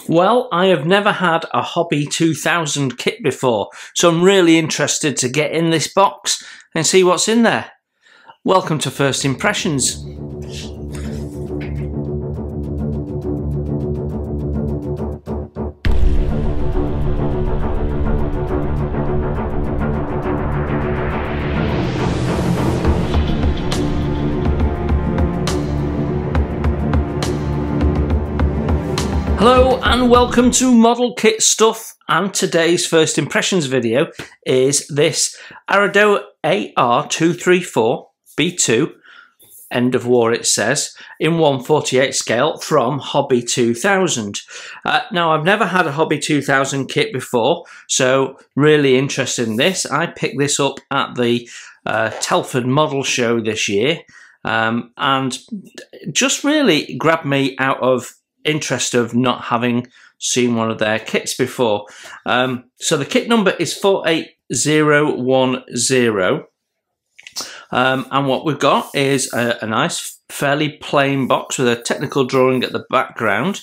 Well, I have never had a Hobby 2000 kit before, so I'm really interested to get in this box and see what's in there. Welcome to First Impressions. Hello and welcome to Model Kit Stuff, and today's First Impressions video is this Arado AR 234 B-2, end of war it says, in 1/48 scale from Hobby 2000. Now I've never had a Hobby 2000 kit before, so really interested in this. I picked this up at the Telford Model Show this year and just really grabbed me out of interest of not having seen one of their kits before. So the kit number is 48010, and what we've got is a nice fairly plain box with a technical drawing at the background,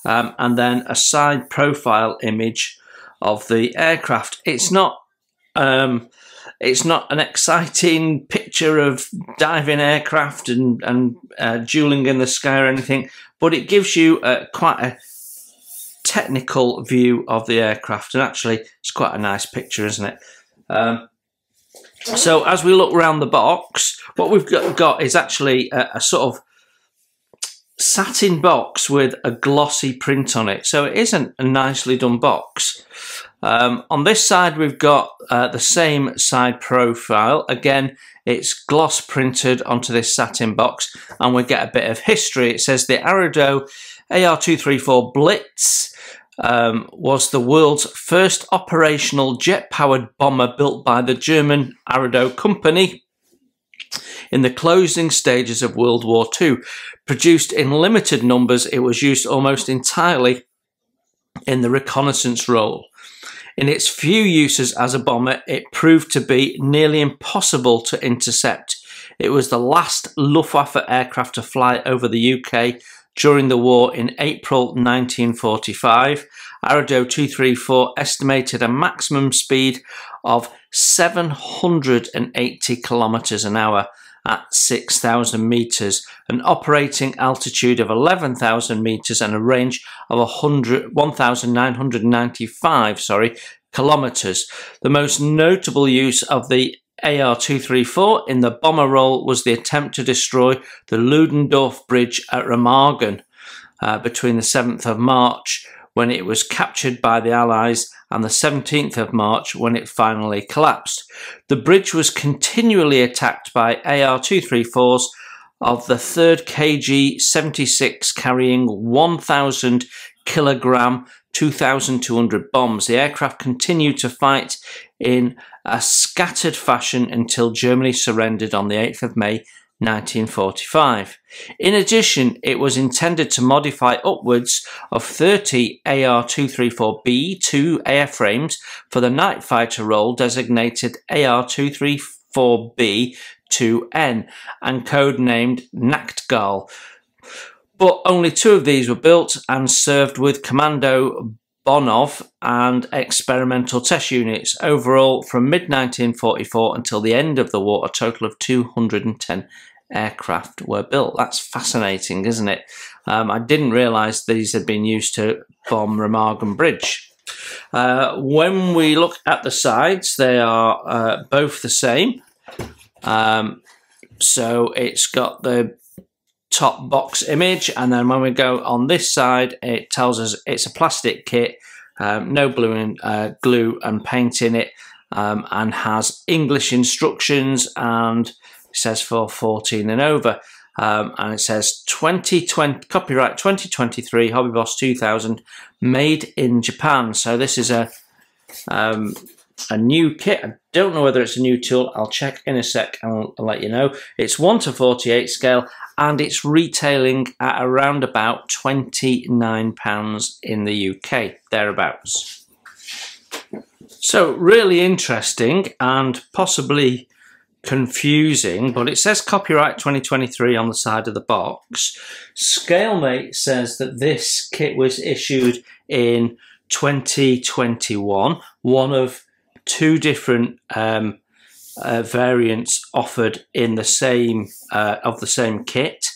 and then a side profile image of the aircraft. It's not an exciting picture of diving aircraft and dueling in the sky or anything, but it gives you quite a technical view of the aircraft, and actually it's quite a nice picture, isn't it? So as we look around the box, what we've got is actually a sort of satin box with a glossy print on it, so it isn't a nicely done box. On this side we've got the same side profile. Again, it's gloss printed onto this satin box, and we get a bit of history. It says the Arado AR 234 Blitz was the world's first operational jet-powered bomber built by the German Arado company in the closing stages of World War II. Produced in limited numbers, it was used almost entirely in the reconnaissance role. In its few uses as a bomber, it proved to be nearly impossible to intercept. It was the last Luftwaffe aircraft to fly over the UK during the war in April 1945. Arado 234 estimated a maximum speed of 780 kilometers an hour at 6,000 meters, an operating altitude of 11,000 meters, and a range of 1,995 kilometers. The most notable use of the AR 234 in the bomber role was the attempt to destroy the Ludendorff Bridge at Remagen between the 7th of March, when it was captured by the Allies, and the 17th of March, when it finally collapsed. The bridge was continually attacked by AR 234s of the 3rd KG 76 carrying 1,000 kilogram 2,200 bombs. The aircraft continued to fight in a scattered fashion until Germany surrendered on the 8th of May 1945. In addition, it was intended to modify upwards of 30 AR 234 B-2 airframes for the night fighter role designated AR 234 B-2N and codenamed Nachtigall. But only 2 of these were built and served with Commando Bonov and experimental test units. Overall, from mid-1944 until the end of the war, a total of 210 aircraft were built. That's fascinating, isn't it? I didn't realise these had been used to bomb Remagen Bridge. When we look at the sides, they are both the same. So it's got the top box image, and then when we go on this side, it tells us it's a plastic kit, no glue and paint in it, and has English instructions, and it says for 14 and over, and it says 2020 copyright 2023 Hobby Boss 2000, made in Japan. So this is a new kit. I don't know whether it's a new tool. I'll check in a sec and I'll let you know. It's 1/48 scale, and it's retailing at around about £29 in the UK, thereabouts. So really interesting and possibly confusing, but it says copyright 2023 on the side of the box. Scalemate says that this kit was issued in 2021, one of two different variants offered in the same of the same kit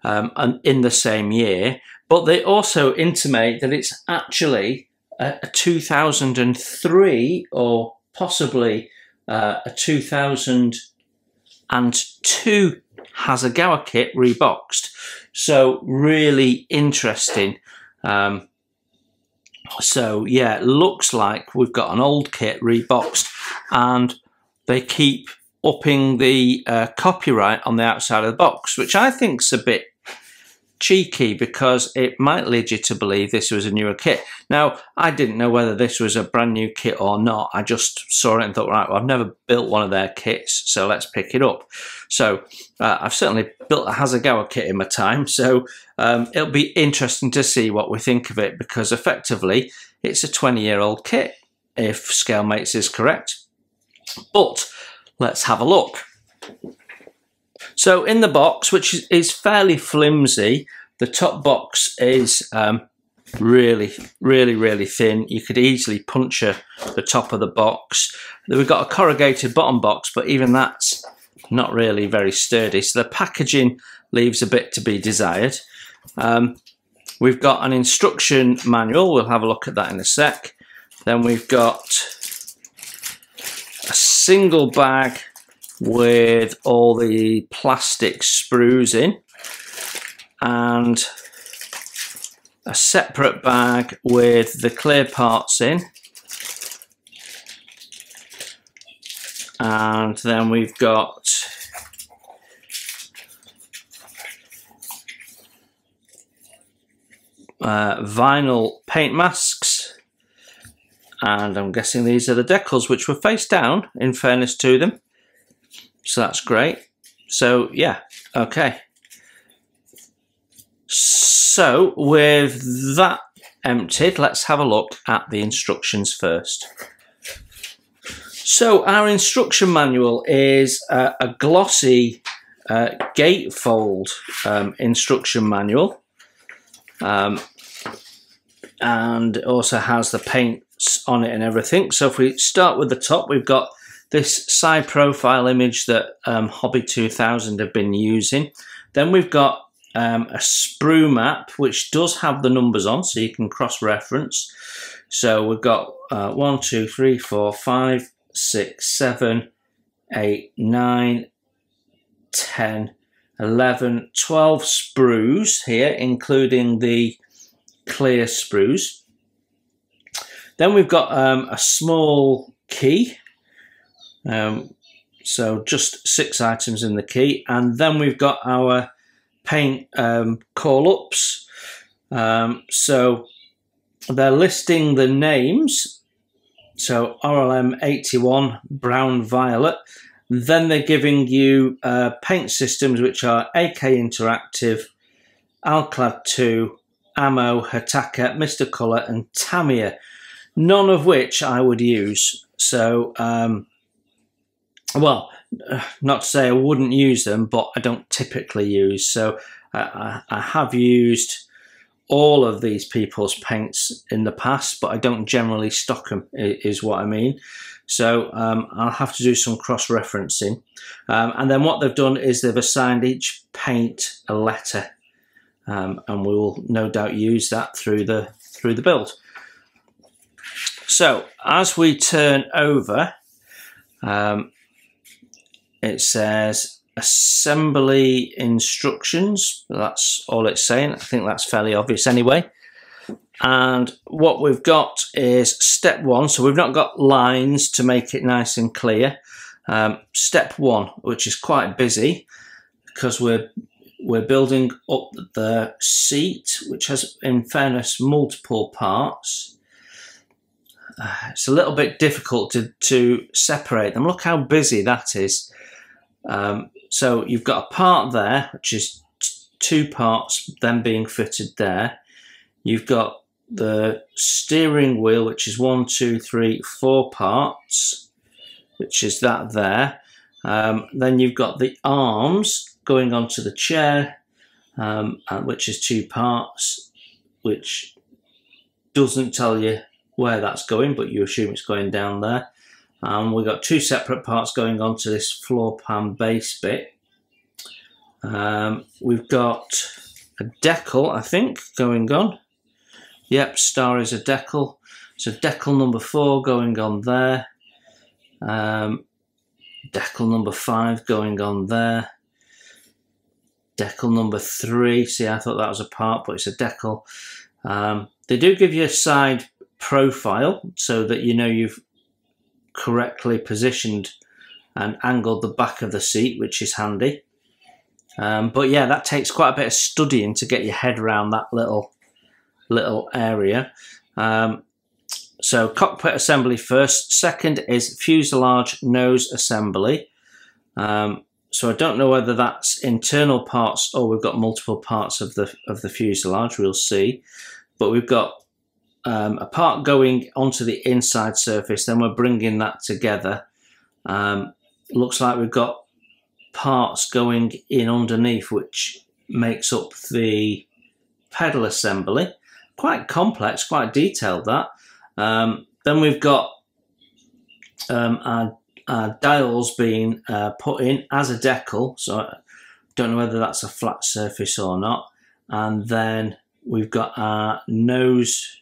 and in the same year. But they also intimate that it's actually a 2003 or possibly a 2002 Hasegawa kit reboxed. So really interesting. So yeah, it looks like we've got an old kit reboxed, and they keep upping the copyright on the outside of the box, which I think's a bit cheeky because it might lead you to believe this was a newer kit. Now, I didn't know whether this was a brand new kit or not. I just saw it and thought, right, well, I've never built one of their kits, so let's pick it up. So I've certainly built a Hasegawa kit in my time, so it'll be interesting to see what we think of it, because effectively it's a 20-year-old kit, if Scalemates is correct. But let's have a look. So in the box, which is fairly flimsy, the top box is really thin. You could easily puncture the top of the box. We've got a corrugated bottom box, but even that's not really very sturdy. So the packaging leaves a bit to be desired. We've got an instruction manual. We'll have a look at that in a sec. Then we've got a single bag with all the plastic sprues in, and a separate bag with the clear parts in, and then we've got vinyl paint masks, and I'm guessing these are the decals, which were face down in fairness to them. So that's great. So yeah, okay. So with that emptied, let's have a look at the instructions first. So our instruction manual is a glossy gatefold instruction manual, and it also has the paints on it and everything. So if we start with the top, we've got this side profile image that Hobby 2000 have been using. Then we've got a Sprew map, which does have the numbers on, so you can cross-reference. So we've got 1, 2, 3, 4, 5, 6, 7, 8, 9, 10, 11, 12 sprues here, including the clear sprues. Then we've got a small key. So just 6 items in the key, and then we've got our paint call-ups. So they're listing the names. So RLM 81, brown violet. Then they're giving you paint systems, which are AK Interactive, Alclad 2, Ammo, Hataka, Mr. Colour, and Tamiya. None of which I would use. So well, not to say I wouldn't use them, but I don't typically use. So I have used all of these people's paints in the past, but I don't generally stock them, is what I mean. So I'll have to do some cross-referencing. And then what they've done is they've assigned each paint a letter, and we will no doubt use that through the build. So as we turn over, it says assembly instructions. That's all it's saying. I think that's fairly obvious anyway. And what we've got is step 1. So we've not got lines to make it nice and clear. Step 1, which is quite busy because we're building up the seat, which has, in fairness, multiple parts. It's a little bit difficult to separate them. Look how busy that is. So you've got a part there, which is 2 parts then being fitted there. You've got the steering wheel, which is 1, 2, 3, 4 parts, which is that there. Then you've got the arms going onto the chair, which is 2 parts, which doesn't tell you where that's going, but you assume it's going down there. We've got 2 separate parts going onto this floor pan base bit. We've got a decal, I think, going on. Yep, star is a decal. So decal number 4 going on there. Decal number 5 going on there. Decal number 3. See, I thought that was a part, but it's a decal. They do give you a side profile so that you know you've correctly positioned and angled the back of the seat, which is handy. But yeah, that takes quite a bit of studying to get your head around that little area. So cockpit assembly first. Second is fuselage nose assembly. So I don't know whether that's internal parts or we've got multiple parts of the fuselage. We'll see. But we've got a part going onto the inside surface. Then we're bringing that together. Looks like we've got parts going in underneath, which makes up the pedal assembly. Quite complex, quite detailed, that. Then we've got our dials being put in as a decal, so I don't know whether that's a flat surface or not. And then we've got our nose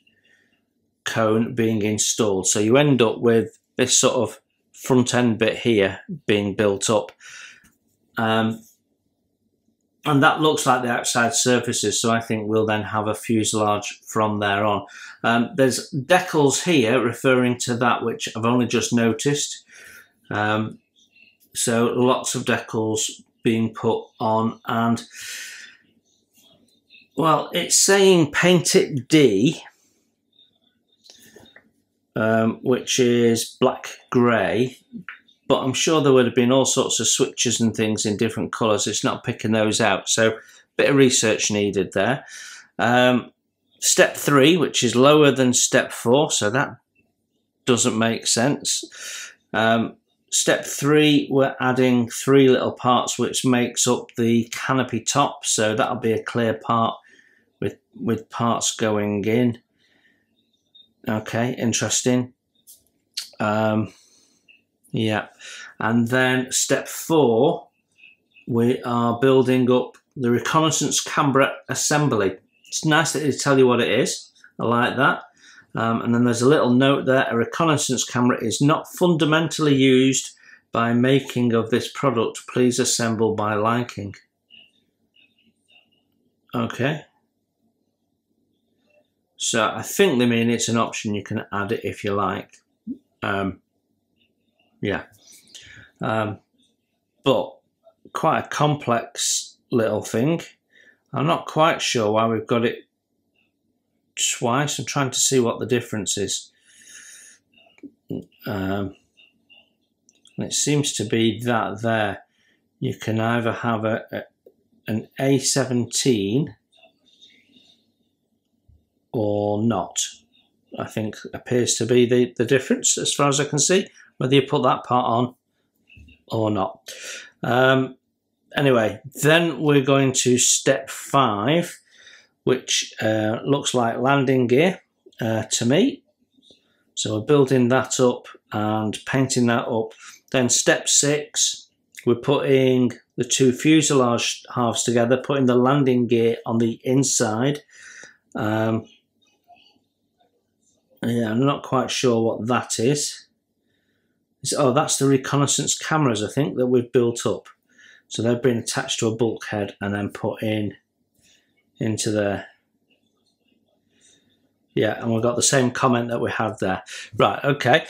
cone being installed. So you end up with this sort of front end bit here being built up. And that looks like the outside surfaces, so I think we'll then have a fuselage from there on. There's decals here referring to that, which I've only just noticed. So lots of decals being put on, and well, it's saying paint it D, which is black grey. But I'm sure there would have been all sorts of switches and things in different colours. It's not picking those out. So a bit of research needed there. Step 3, which is lower than step 4. So that doesn't make sense. Step 3, we're adding 3 little parts, which makes up the canopy top. So that'll be a clear part with parts going in. Okay, interesting. Yeah, and then step 4, we are building up the reconnaissance camera assembly. It's nice that they tell you what it is. I like that. And then there's a little note there. A reconnaissance camera is not fundamentally used by making of this product. Please assemble by liking. Okay. So I think they mean it's an option. You can add it if you like. Yeah, but quite a complex little thing. I'm not quite sure why we've got it twice. I'm trying to see what the difference is. And it seems to be that there you can either have an A17 or not. I think appears to be the difference as far as I can see, whether you put that part on or not. Anyway, then we're going to step 5, which looks like landing gear to me. So we're building that up and painting that up. Then step 6, we're putting the 2 fuselage halves together, putting the landing gear on the inside. Yeah, I'm not quite sure what that is. Oh, that's the reconnaissance cameras, I think, that we've built up. So they've been attached to a bulkhead and then put into there. Yeah, and we've got the same comment that we had there. Right, okay.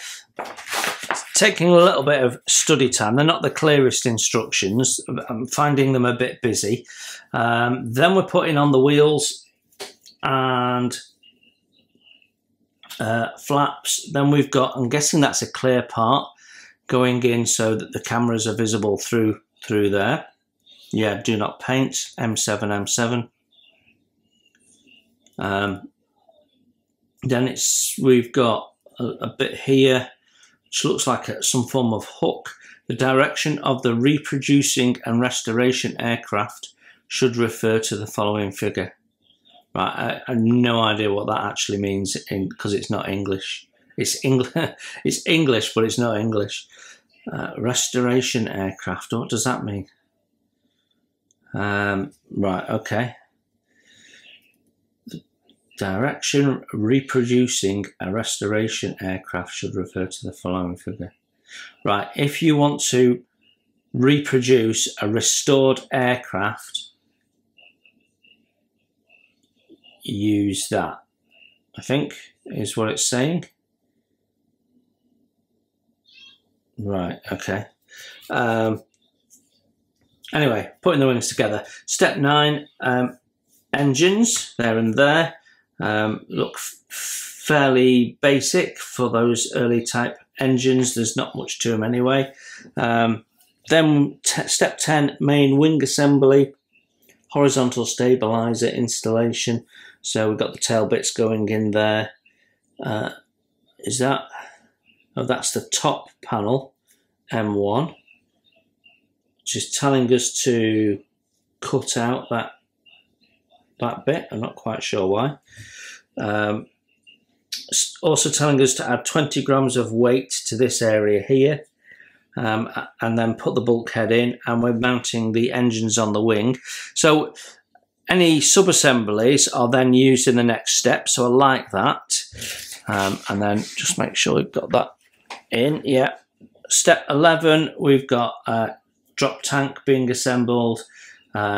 Taking a little bit of study time. They're not the clearest instructions. I'm finding them a bit busy. Then we're putting on the wheels and flaps. Then we've got, I'm guessing that's a clear part going in so that the cameras are visible through there. Yeah, do not paint, M7. Then we've got a bit here which looks like some form of hook. The direction of the reproducing and restoration aircraft should refer to the following figure. Right, I have no idea what that actually means because it's not English. It's it's English, but it's not English. Restoration aircraft. What does that mean? Right, okay. The direction reproducing a restoration aircraft should refer to the following figure. Right, if you want to reproduce a restored aircraft, use that, I think, is what it's saying. Right, okay. Anyway, putting the wings together. Step 9, engines, there and there. Look fairly basic for those early type engines. There's not much to them anyway. Then step 10, main wing assembly, horizontal stabilizer installation. So we've got the tail bits going in there. Is that? Oh, that's the top panel, M1, which is telling us to cut out that bit. I'm not quite sure why. Also telling us to add 20 grams of weight to this area here, and then put the bulkhead in, and we're mounting the engines on the wing. So any sub-assemblies are then used in the next step, so I like that. And then just make sure we've got that in. Yeah. Step 11, we've got drop tank being assembled.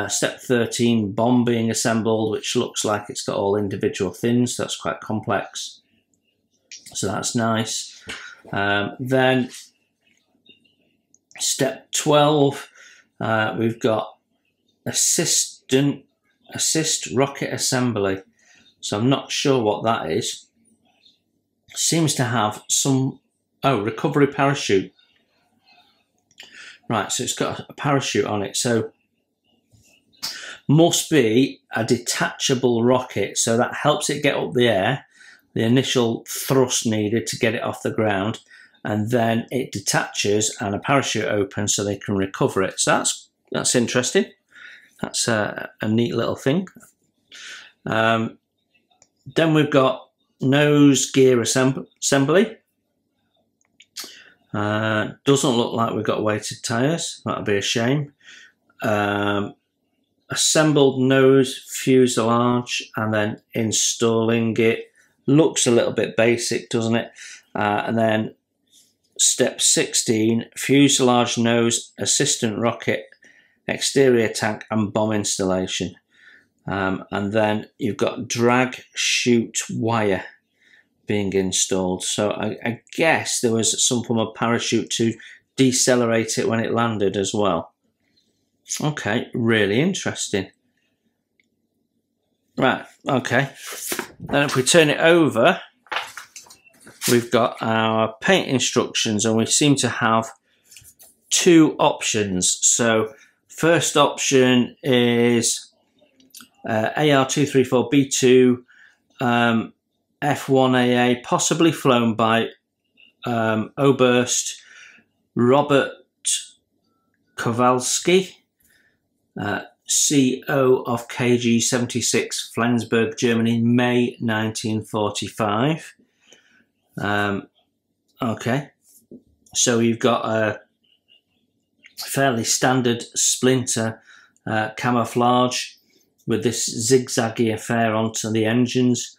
Step 13, bomb being assembled, which looks like it's got all individual things. That's quite complex. So that's nice. Then step 12, we've got assist rocket assembly. So I'm not sure what that is. Seems to have some, recovery parachute. Right, so it's got a parachute on it. So must be a detachable rocket. So that helps it get up the air, the initial thrust needed to get it off the ground, and then it detaches and a parachute opens so they can recover it. So that's interesting. That's a neat little thing. Then we've got nose gear assembly. Doesn't look like we've got weighted tyres. That'll be a shame. Assembled nose fuselage and then installing it. Looks a little bit basic, doesn't it? And then step 16, fuselage nose, assistant rocket, exterior tank and bomb installation. And then you've got drag chute wire being installed. So I guess there was some form of parachute to decelerate it when it landed as well. Okay, really interesting. Right, okay. Then if we turn it over, we've got our paint instructions, and we seem to have two options. So first option is AR234 B-2 F1AA, possibly flown by Oberst Robert Kowalski, CO of KG 76, Flensburg, Germany, May 1945. Okay, so you've got a fairly standard splinter camouflage with this zigzaggy affair onto the engines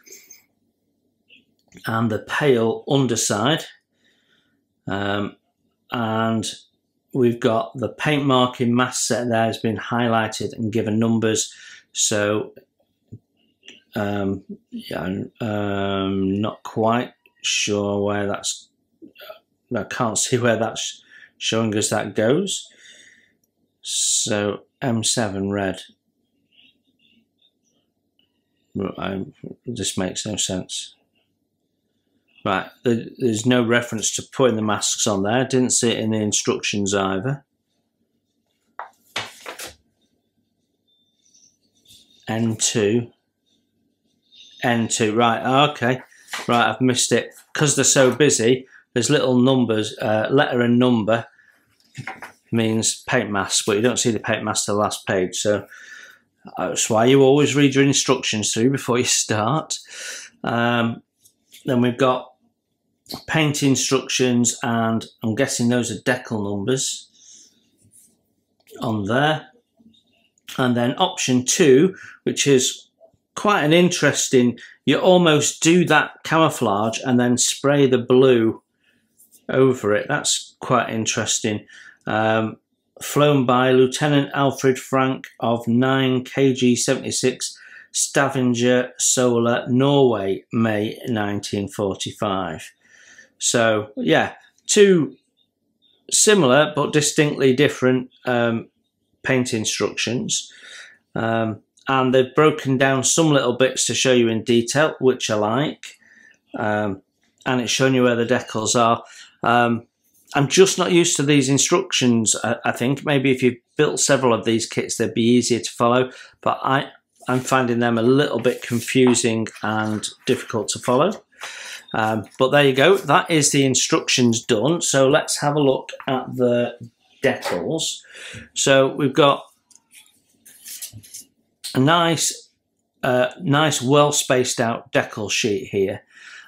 and the pale underside, and we've got the paint marking mask set there has been highlighted and given numbers. So yeah, I'm not quite sure where that's, I can't see where that's showing us that goes. So M7 red. This makes no sense. Right, there's no reference to putting the masks on there. Didn't see it in the instructions either. N2. Right, okay. Right, I've missed it. Because they're so busy, there's little numbers, letter and number means paint mask, but you don't see the paint mask to the last page. So that's why you always read your instructions through before you start. Then we've got paint instructions, and I'm guessing those are decal numbers on there. And then option 2, which is quite an interesting, you almost do that camouflage and then spray the blue over it. That's quite interesting. Flown by Lieutenant Alfred Frank of 9 KG 76 Stavanger Solar, Norway, May 1945. So yeah, 2 similar but distinctly different paint instructions, and they've broken down some little bits to show you in detail, which I like, and it's showing you where the decals are. I'm just not used to these instructions. I think maybe if you've built several of these kits, they'd be easier to follow, but I'm finding them a little bit confusing and difficult to follow. But there you go, that is the instructions done. So let's have a look at the decals. So we've got a nice well spaced out decal sheet here,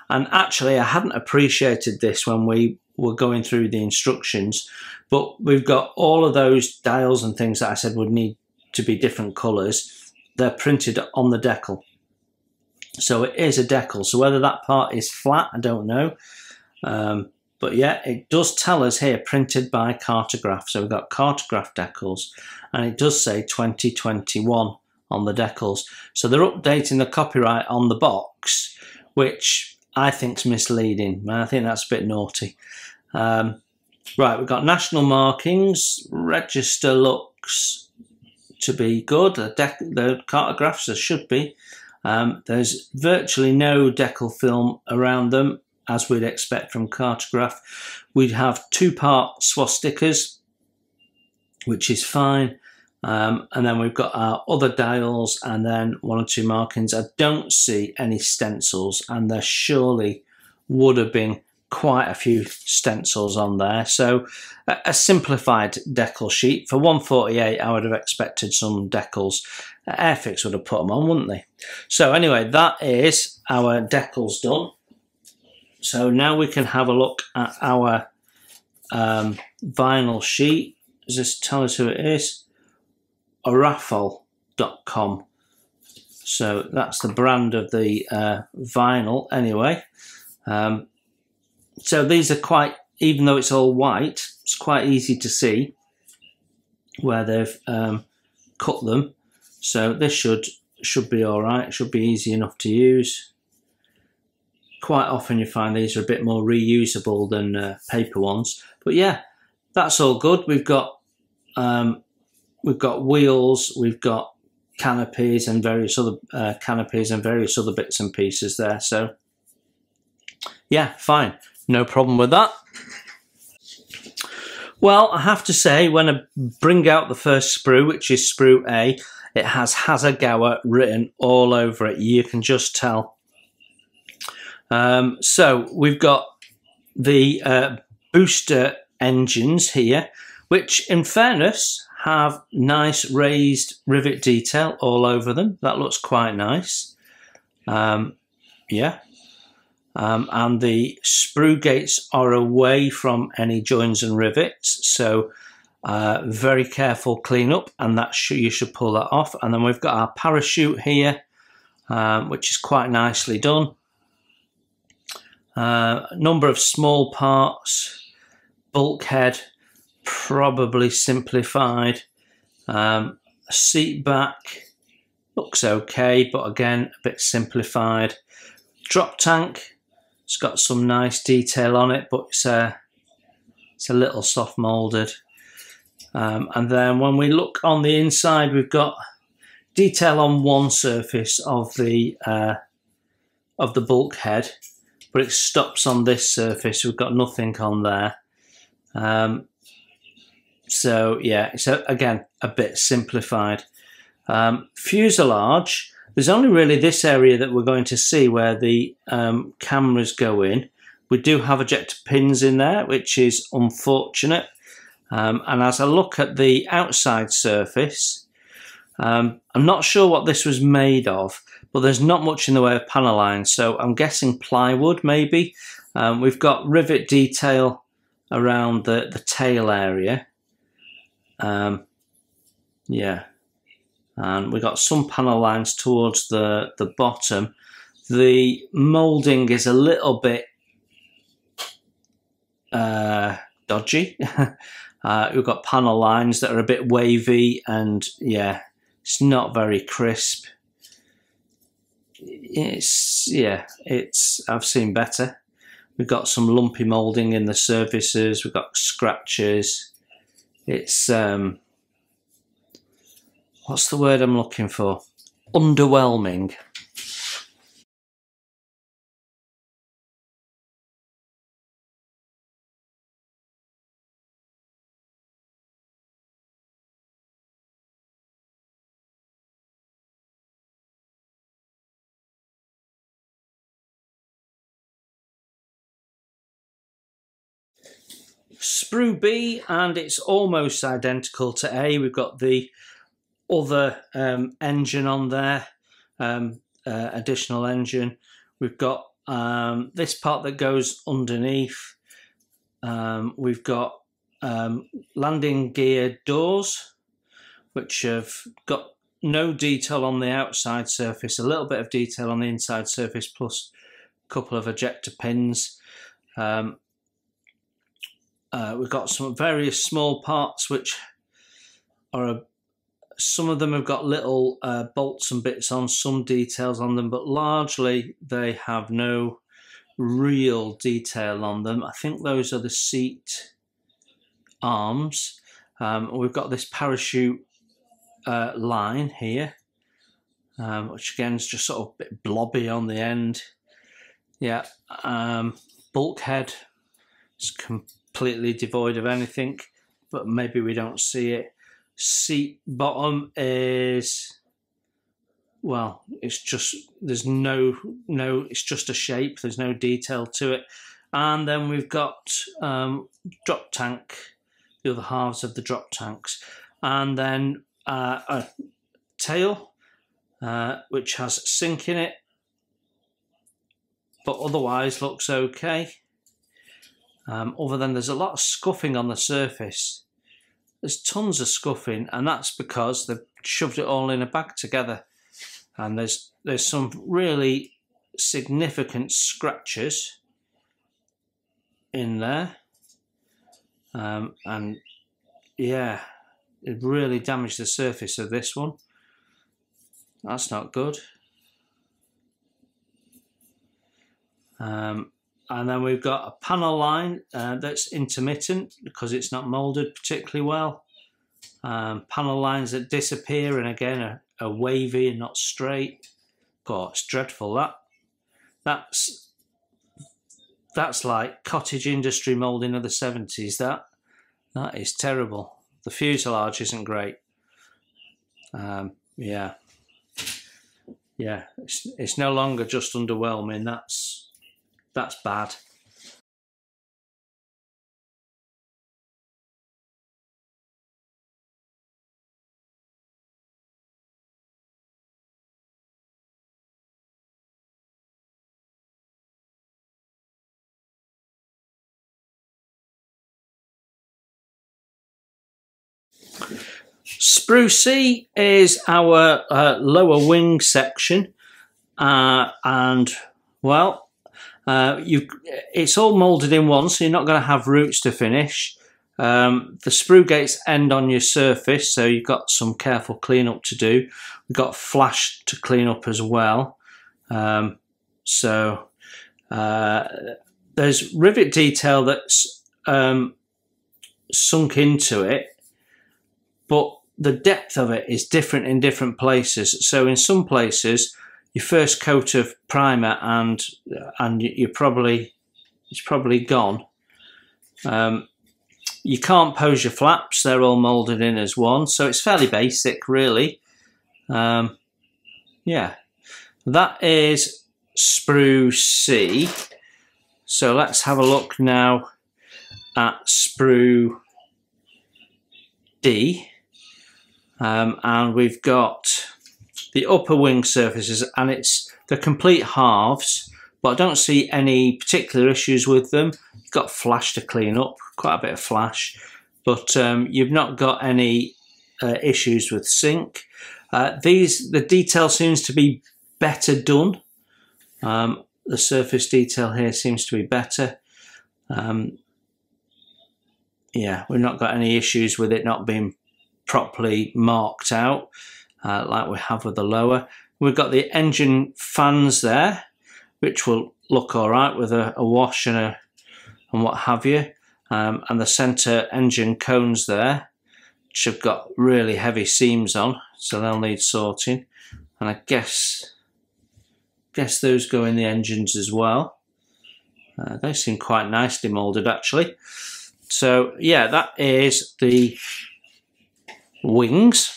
and actually I hadn't appreciated this when we were going through the instructions, but we've got all of those dials and things that I said would need to be different colours. They're printed on the decal, so it is a decal. So whether that part is flat, I don't know, but yeah, it does tell us here printed by Cartograph. So we've got Cartograph decals, and it does say 2021 on the decals. So they're updating the copyright on the box, which I think is misleading. I think that's a bit naughty. Right, we've got national markings. Register looks to be good. The Cartographs, there should be. There's virtually no decal film around them, as we'd expect from Cartograph. We'd have 2-part swastikas, which is fine. And then we've got our other dials, and then 1 or 2 markings. I don't see any stencils, and there surely would have been quite a few stencils on there. So a simplified decal sheet. For 148, I would have expected some decals. Airfix would have put them on, wouldn't they? So anyway, that is our decals done. So now we can have a look at our vinyl sheet. Does this tell us who it is? Arado.com. So that's the brand of the vinyl anyway. So these are quite, even though it's all white, it's quite easy to see where they've cut them. So this should be all right. It should be easy enough to use. Quite often you find these are a bit more reusable than paper ones. But yeah, that's all good. We've got wheels, we've got canopies and various other bits and pieces there. So yeah, fine, no problem with that. Well, I have to say, when I bring out the first sprue, which is Sprew A, it has Hasegawa written all over it. You can just tell. So we've got the booster engines here, which in fairness have nice raised rivet detail all over them. That looks quite nice. Yeah. And the sprue gates are away from any joins and rivets, so very careful cleanup, and you should pull that off. And then we've got our parachute here, which is quite nicely done. Number of small parts, bulkhead probably simplified. Seat back looks okay, but again a bit simplified. Drop tank. It's got some nice detail on it, but it's a little soft moulded. And then when we look on the inside, we've got detail on one surface of the bulkhead, but it stops on this surface. We've got nothing on there. So yeah, it's again a bit simplified. Fuselage. There's only really this area that we're going to see where the cameras go in. We do have ejector pins in there, which is unfortunate. And as I look at the outside surface, I'm not sure what this was made of, but there's not much in the way of panel lines, so I'm guessing plywood maybe. We've got rivet detail around the tail area. Yeah, and we got some panel lines towards the bottom. The moulding is a little bit dodgy. We've got panel lines that are a bit wavy, and yeah, it's not very crisp. I've seen better. We've got some lumpy moulding in the surfaces. We've got scratches. It's what's the word I'm looking for? Underwhelming. Sprew B, and it's almost identical to A. We've got the other engine on there, additional engine. We've got this part that goes underneath. We've got landing gear doors, which have got no detail on the outside surface, a little bit of detail on the inside surface, plus a couple of ejector pins. We've got some various small parts which are some of them have got little bolts and bits on, some details on them, but largely they have no real detail on them. I think those are the seat arms. We've got this parachute line here, which again is just sort of a bit blobby on the end. Yeah, bulkhead is completely devoid of anything, but maybe we don't see it. Seat bottom is, well, it's just, there's no, it's just a shape, there's no detail to it. And then we've got drop tank, the other halves of the drop tanks, and then a tail which has sink in it, but otherwise looks okay. Other than there's a lot of scuffing on the surface. There's tons of scuffing, and that's because they've shoved it all in a bag together. And there's some really significant scratches in there. And yeah, it really damaged the surface of this one. That's not good. And then we've got a panel line that's intermittent because it's not moulded particularly well. Panel lines that disappear and again are wavy and not straight. God, it's dreadful. That's like cottage industry moulding of the 70s. That is terrible. The fuselage isn't great. Yeah, it's no longer just underwhelming. That's bad. Sprew C is our lower wing section, and well, it's all moulded in one, so you're not going to have roots to finish. The sprue gates end on your surface, so you've got some careful cleanup to do. We've got flash to clean up as well. There's rivet detail that's sunk into it, but the depth of it is different in different places. So in some places, your first coat of primer and it's probably gone. You can't pose your flaps; they're all moulded in as one, so it's fairly basic, really. Yeah, that is Sprew C. So let's have a look now at Sprew D, and we've got the upper wing surfaces, and it's the complete halves, but I don't see any particular issues with them. You've got flash to clean up, quite a bit of flash, but you've not got any issues with sync. The detail seems to be better done. The surface detail here seems to be better. Yeah, we've not got any issues with it not being properly marked out like we have with the lower. We've got the engine fans there, which will look all right with a wash and what have you, and the centre engine cones there, which have got really heavy seams on, so they'll need sorting. And I guess those go in the engines as well. They seem quite nicely moulded actually. So yeah, that is the wings.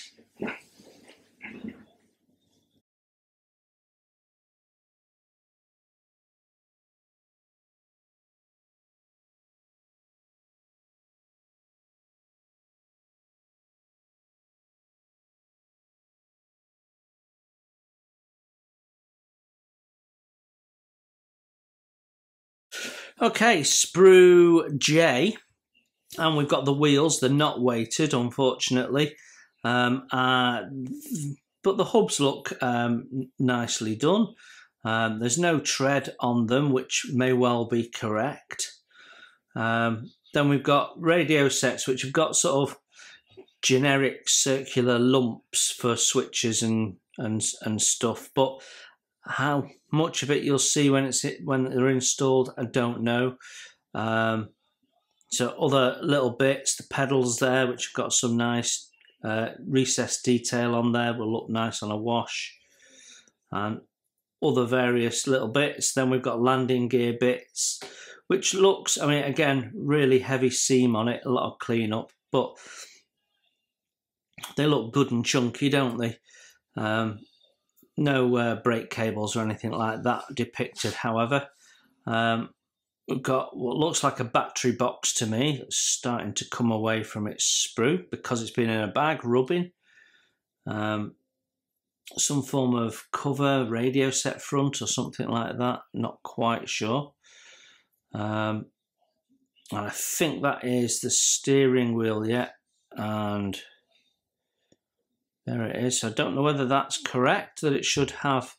Okay, Sprew J, and we've got the wheels. They're not weighted, unfortunately, but the hubs look nicely done. There's no tread on them, which may well be correct. Then we've got radio sets, which have got sort of generic circular lumps for switches and stuff, but how much of it you'll see when they're installed, I don't know. So other little bits, the pedals there, which have got some nice recessed detail on there, will look nice on a wash, and other various little bits. Then we've got landing gear bits, which looks, I mean, again, really heavy seam on it, a lot of clean up, but they look good and chunky, don't they? No brake cables or anything like that depicted, however. We've got what looks like a battery box to me that's starting to come away from its sprue because it's been in a bag rubbing. Some form of cover, radio set front or something like that, not quite sure. And I think that is the steering wheel yet, and there it is. I don't know whether that's correct, that it should have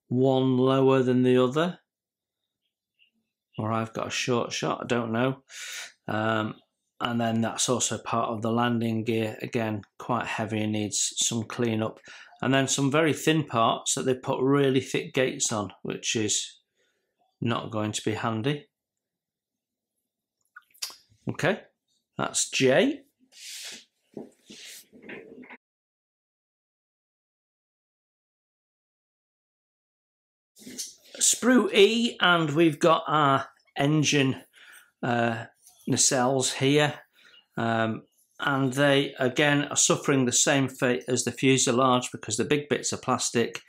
one lower than the other, or I've got a short shot, I don't know. And then that's also part of the landing gear, again, quite heavy and needs some clean up. And then some very thin parts that they put really thick gates on, which is not going to be handy. Okay, that's J. Sprew E, and we've got our engine nacelles here, and they again are suffering the same fate as the fuselage because the big bits are plastic,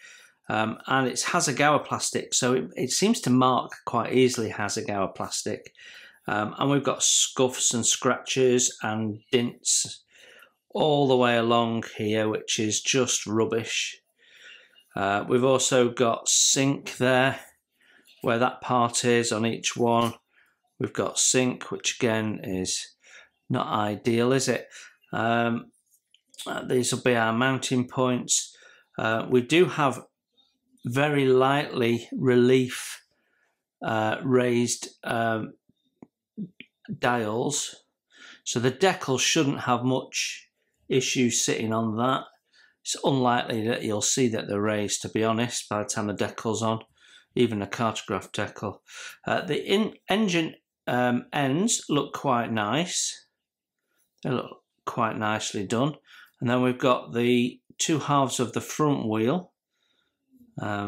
and it's Hasegawa plastic, so it seems to mark quite easily Hasegawa plastic, and we've got scuffs and scratches and dints all the way along here, which is just rubbish. We've also got sync there, where that part is on each one. We've got sync, which again is not ideal, is it? These will be our mounting points. We do have very lightly relief raised dials, so the Decals shouldn't have much issue sitting on that. It's unlikely that you'll see that they're raised, to be honest, by the time the Decal's on, even a cartograph decal. The engine ends look quite nice. They look quite nicely done. And then we've got the two halves of the front wheel,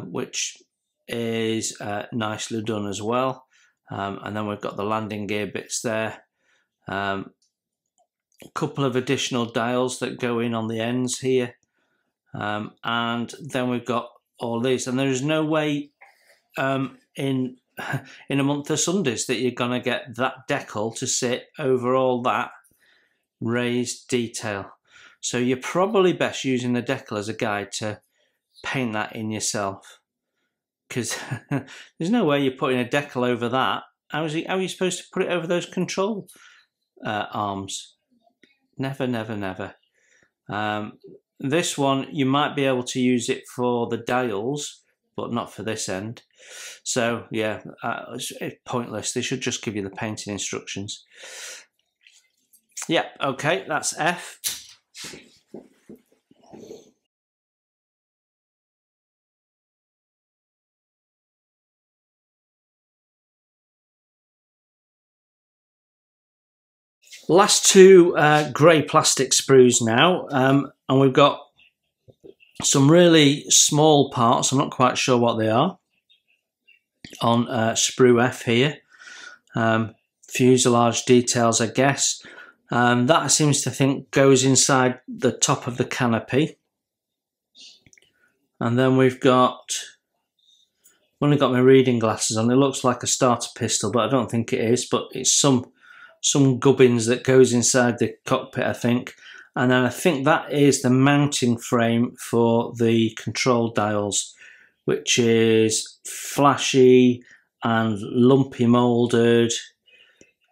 which is nicely done as well. And then we've got the landing gear bits there. A couple of additional dials that go in on the ends here. And then we've got all these, and there is no way in in a month of Sundays that you're going to get that decal to sit over all that raised detail. So you're probably best using the decal as a guide to paint that in yourself, because there's no way you're putting a decal over that. How are you supposed to put it over those control arms? Never, never, never. This one, you might be able to use it for the dials, but not for this end. So yeah, it's pointless. They should just give you the painting instructions. Yeah, okay, that's F. Last two grey plastic sprues now, and we've got some really small parts, I'm not quite sure what they are, on Sprew F here. Fuselage details, I guess. That seems to think goes inside the top of the canopy. And then we've got, I've only got my reading glasses on, it looks like a starter pistol, but I don't think it is, but it's some gubbins that goes inside the cockpit, I think. And then I think that is the mounting frame for the control dials, which is flashy and lumpy moulded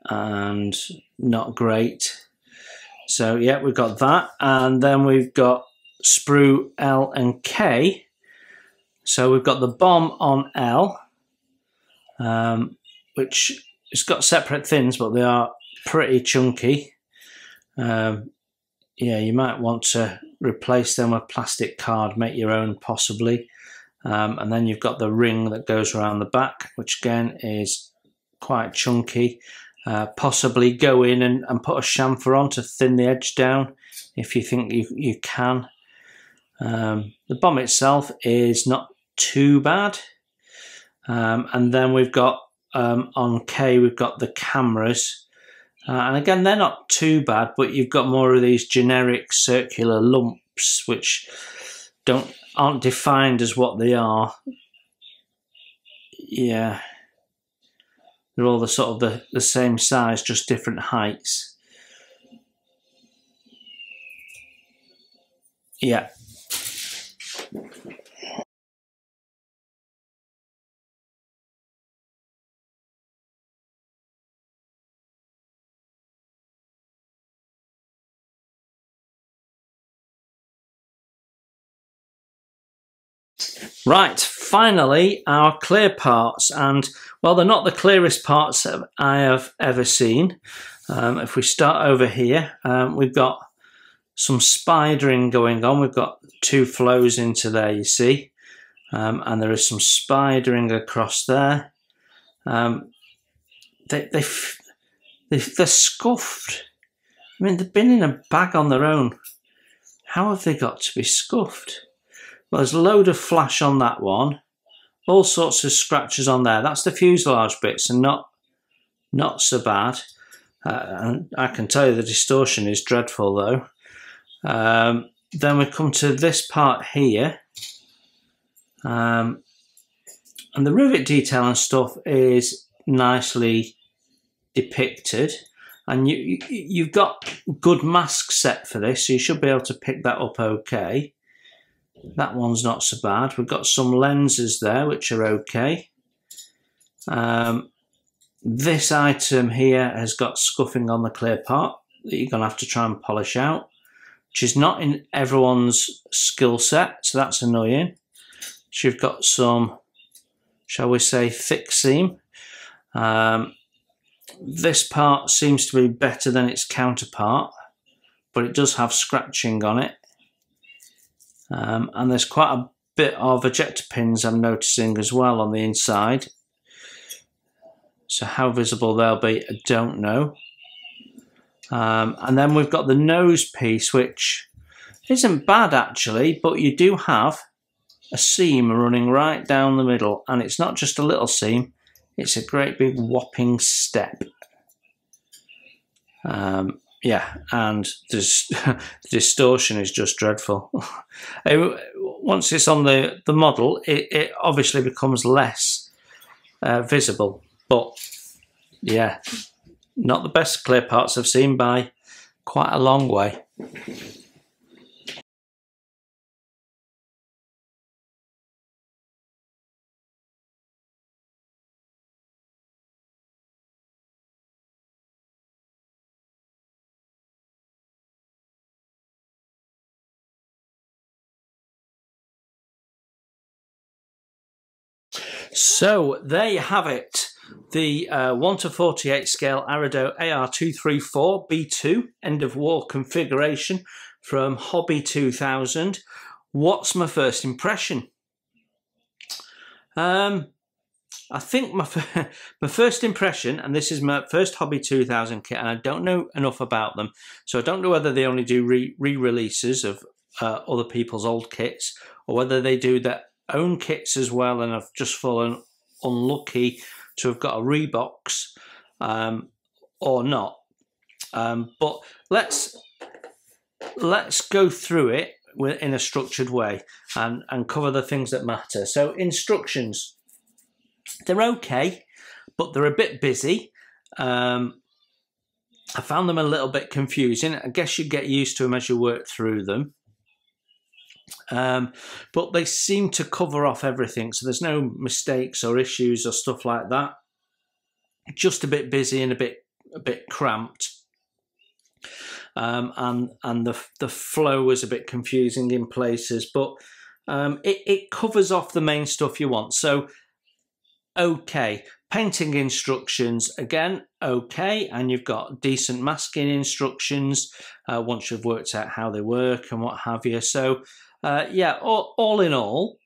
and not great. So yeah, we've got that. And then we've got Sprew L and K. So we've got the bomb on L, which it's got separate fins, but they are pretty chunky. Yeah, you might want to replace them with plastic card, make your own possibly. And then you've got the ring that goes around the back, which again is quite chunky. Possibly go in and put a chamfer on to thin the edge down if you think you can. The bomb itself is not too bad. And then we've got on K, we've got the cameras. And again, they're not too bad, but you've got more of these generic circular lumps, which aren't defined as what they are. Yeah, they're all the sort of the same size, just different heights. Yeah. Right, finally, our clear parts, and well, they're not the clearest parts that I have ever seen. If we start over here, we've got some spidering going on. We've got two flows into there, you see, and there is some spidering across there. They're scuffed. I mean, they've been in a bag on their own. How have they got to be scuffed? Well, there's a load of flash on that one. All sorts of scratches on there. That's the fuselage bits, and not so bad. And I can tell you the distortion is dreadful though. Then we come to this part here. And the rivet detail and stuff is nicely depicted. And you've got good mask set for this, so you should be able to pick that up okay. That one's not so bad. We've got some lenses there which are okay. This item here has got scuffing on the clear part that you're going to have to try and polish out, which is not in everyone's skill set, so that's annoying. So you've got some, shall we say, thick seam. This part seems to be better than its counterpart, but it does have scratching on it. And there's quite a bit of ejector pins I'm noticing as well on the inside. So how visible they'll be, I don't know. And then we've got the nose piece, which isn't bad actually, but you do have a seam running right down the middle, and it's not just a little seam, it's a great big whopping step. Yeah, and the distortion is just dreadful. Once it's on the model, it obviously becomes less visible. But yeah, not the best clear parts I've seen by quite a long way. So there you have it. The 1:48 scale Arado AR234 B2 end of war configuration from Hobby 2000. What's my first impression? I think my first impression, and this is my first Hobby 2000 kit, and I don't know enough about them, so I don't know whether they only do re-releases of other people's old kits, or whether they do their own kits as well, and I've just fallen unlucky to have got a rebox or not. But let's go through it in a structured way and cover the things that matter. So instructions, they're okay, but they're a bit busy. I found them a little bit confusing. I guess you get used to them as you work through them. But they seem to cover off everything, so there's no mistakes or issues or stuff like that. Just a bit busy and a bit cramped. And the flow was a bit confusing in places, but it covers off the main stuff you want. So okay, painting instructions, again, okay, and you've got decent masking instructions once you've worked out how they work and what have you. So yeah, all in all,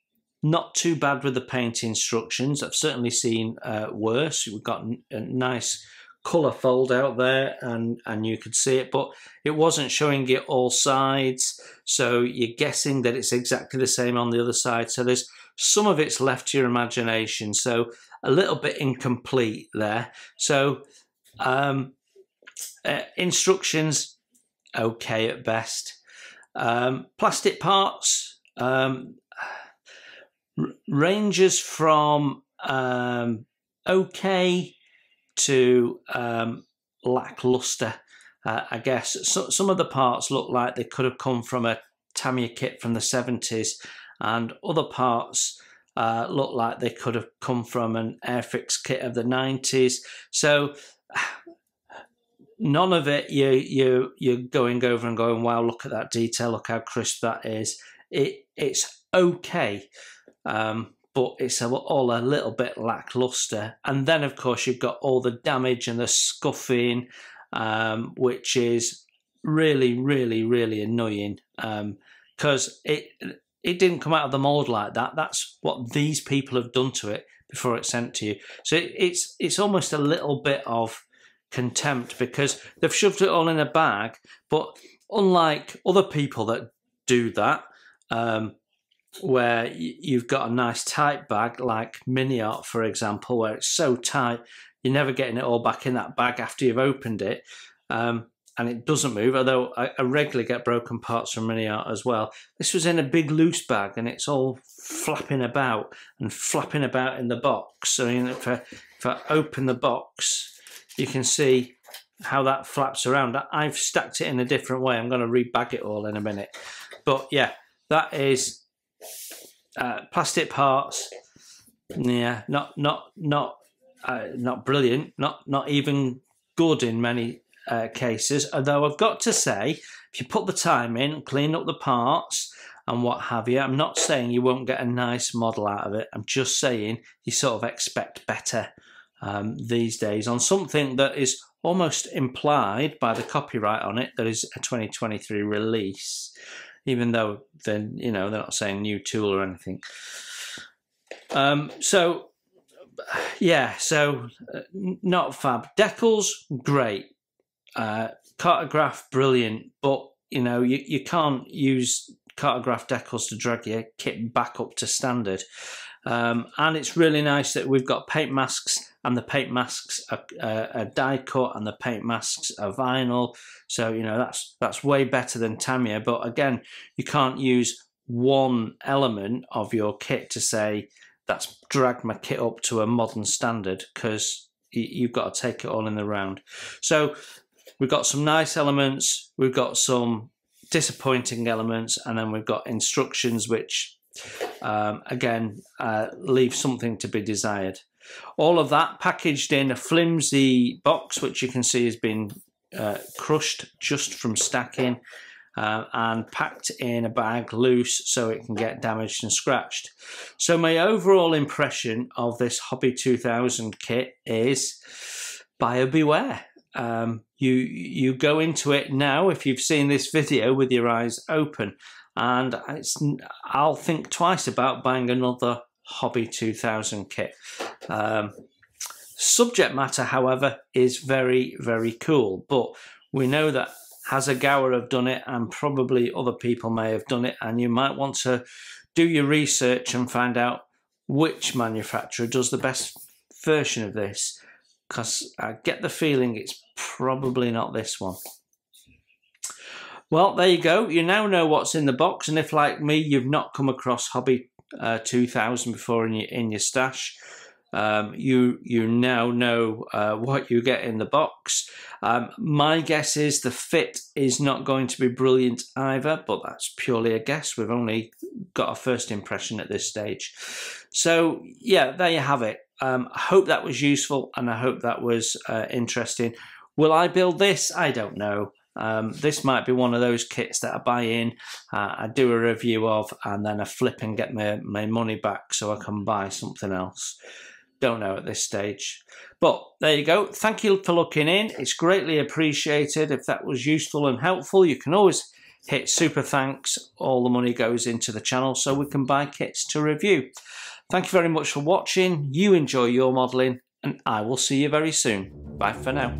not too bad with the paint instructions. I've certainly seen worse. We've got a nice colour fold out there, and you could see it, but it wasn't showing it all sides, so you're guessing that it's exactly the same on the other side. So there's some of it's left to your imagination, so a little bit incomplete there. So instructions, okay at best. Plastic parts ranges from okay to lackluster, I guess. So, some of the parts look like they could have come from a Tamiya kit from the 70s, and other parts look like they could have come from an Airfix kit of the 90s. So none of it you're going over and going, wow, look at that detail, look how crisp that is. It's okay, but it's all a little bit lackluster. And then of course you've got all the damage and the scuffing, which is really annoying, because it didn't come out of the mold like that. That's what these people have done to it before it's sent to you. So it's almost a little bit of contempt, because they've shoved it all in a bag. But unlike other people that do that, where you've got a nice tight bag, like Mini Art, for example, where it's so tight you're never getting it all back in that bag after you've opened it, and it doesn't move, although I regularly get broken parts from Mini Art as well. This was in a big loose bag, and it's all flapping about and flapping about in the box. So if I open the box, you can see how that flaps around. I've stacked it in a different way. I'm going to rebag it all in a minute. But yeah, that is plastic parts. Yeah, not brilliant, not even good in many cases. Although I've got to say, if you put the time in, clean up the parts and what have you, I'm not saying you won't get a nice model out of it. I'm just saying you sort of expect better these days on something that is almost implied by the copyright on it, that is a 2023 release, even though then they're not saying new tool or anything. So yeah, so not fab. Decals, great. Cartograph, brilliant, but you can't use cartograph decals to drag your kit back up to standard. And it's really nice that we've got paint masks, and the paint masks are die cut, and the paint masks are vinyl. So that's way better than Tamiya. But again, you can't use one element of your kit to say that's dragged my kit up to a modern standard, because you've got to take it all in the round. So we've got some nice elements, we've got some disappointing elements, and then we've got instructions which again leave something to be desired. All of that packaged in a flimsy box, which you can see has been crushed just from stacking, and packed in a bag loose so it can get damaged and scratched. So my overall impression of this Hobby 2000 kit is buyer beware. You go into it now, if you've seen this video, with your eyes open, and I'll think twice about buying another Hobby 2000 kit. Subject matter, however, is very, very cool, but we know that Hasegawa have done it, and probably other people may have done it, and you might want to do your research and find out which manufacturer does the best version of this, because I get the feeling it's probably not this one. Well, there you go. You now know what's in the box, and if, like me, you've not come across Hobby 2000 before in your stash, you now know what you get in the box. My guess is the fit is not going to be brilliant either, but that's purely a guess. We've only got a first impression at this stage. So yeah, there you have it. I hope that was useful, and I hope that was interesting. Will I build this? I don't know. This might be one of those kits that I buy in, I do a review of, and then I flip and get my money back so I can buy something else. Don't know at this stage. But there you go. Thank you for looking in. It's greatly appreciated. If that was useful and helpful, you can always hit super thanks. All the money goes into the channel so we can buy kits to review. Thank you very much for watching. You enjoy your modelling, and I will see you very soon. Bye for now.